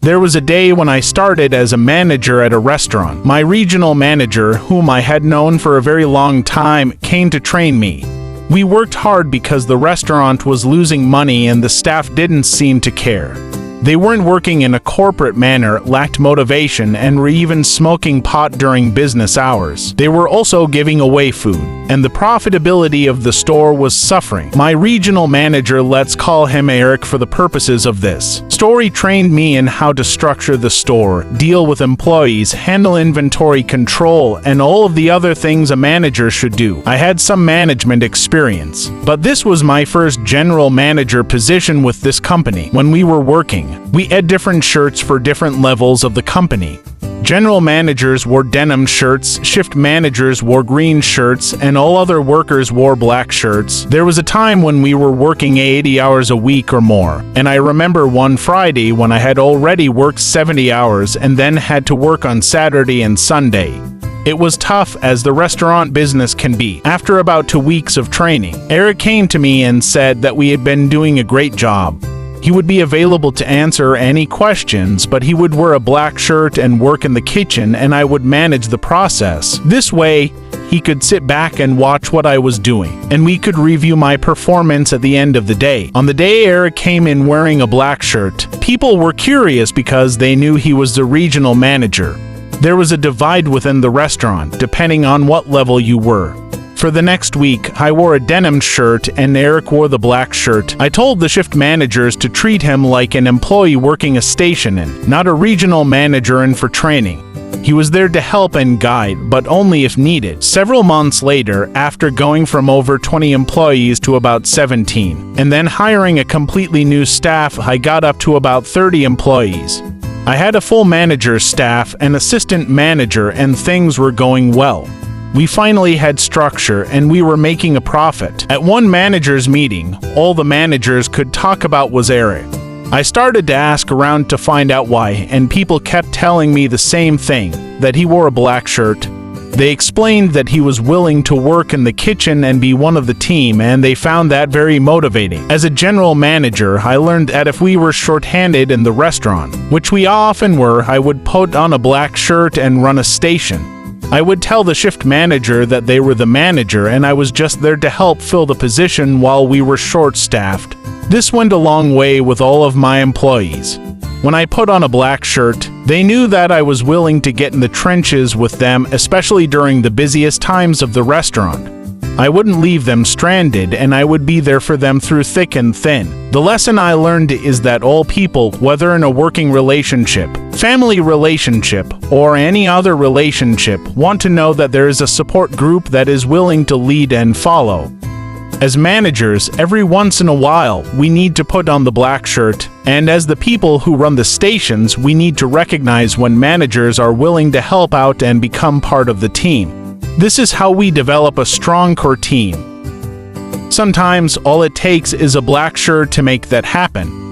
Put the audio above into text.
There was a day when I started as a manager at a restaurant. My regional manager, whom I had known for a very long time, came to train me. We worked hard because the restaurant was losing money and the staff didn't seem to care. They weren't working in a corporate manner, lacked motivation, and were even smoking pot during business hours. They were also giving away food, and the profitability of the store was suffering. My regional manager, let's call him Eric for the purposes of this story, trained me in how to structure the store, deal with employees, handle inventory control, and all of the other things a manager should do. I had some management experience, but this was my first general manager position with this company. When we were working, we had different shirts for different levels of the company. General managers wore denim shirts, shift managers wore green shirts, and all other workers wore black shirts. There was a time when we were working 80 hours a week or more, and I remember one Friday when I had already worked 70 hours and then had to work on Saturday and Sunday. It was tough as the restaurant business can be. After about 2 weeks of training, Eric came to me and said that we had been doing a great job. He would be available to answer any questions, but he would wear a black shirt and work in the kitchen, and I would manage the process. This way, he could sit back and watch what I was doing, and we could review my performance at the end of the day. On the day Eric came in wearing a black shirt, people were curious because they knew he was the regional manager. There was a divide within the restaurant, depending on what level you were. For the next week, I wore a denim shirt and Eric wore the black shirt. I told the shift managers to treat him like an employee working a station and not a regional manager in for training. He was there to help and guide, but only if needed. Several months later, after going from over 20 employees to about 17, and then hiring a completely new staff, I got up to about 30 employees. I had a full manager's staff, an assistant manager, and things were going well. We finally had structure and we were making a profit. At one manager's meeting, all the managers could talk about was Eric. I started to ask around to find out why, and people kept telling me the same thing, that he wore a black shirt. They explained that he was willing to work in the kitchen and be one of the team, and they found that very motivating. As a general manager, I learned that if we were short-handed in the restaurant, which we often were, I would put on a black shirt and run a station. I would tell the shift manager that they were the manager and I was just there to help fill the position while we were short-staffed. This went a long way with all of my employees. When I put on a black shirt, they knew that I was willing to get in the trenches with them, especially during the busiest times of the restaurant. I wouldn't leave them stranded, and I would be there for them through thick and thin. The lesson I learned is that all people, whether in a working relationship, family relationship, or any other relationship, want to know that there is a support group that is willing to lead and follow. As managers, every once in a while, we need to put on the black shirt, and as the people who run the stations, we need to recognize when managers are willing to help out and become part of the team. This is how we develop a strong core team. Sometimes all it takes is a black shirt to make that happen.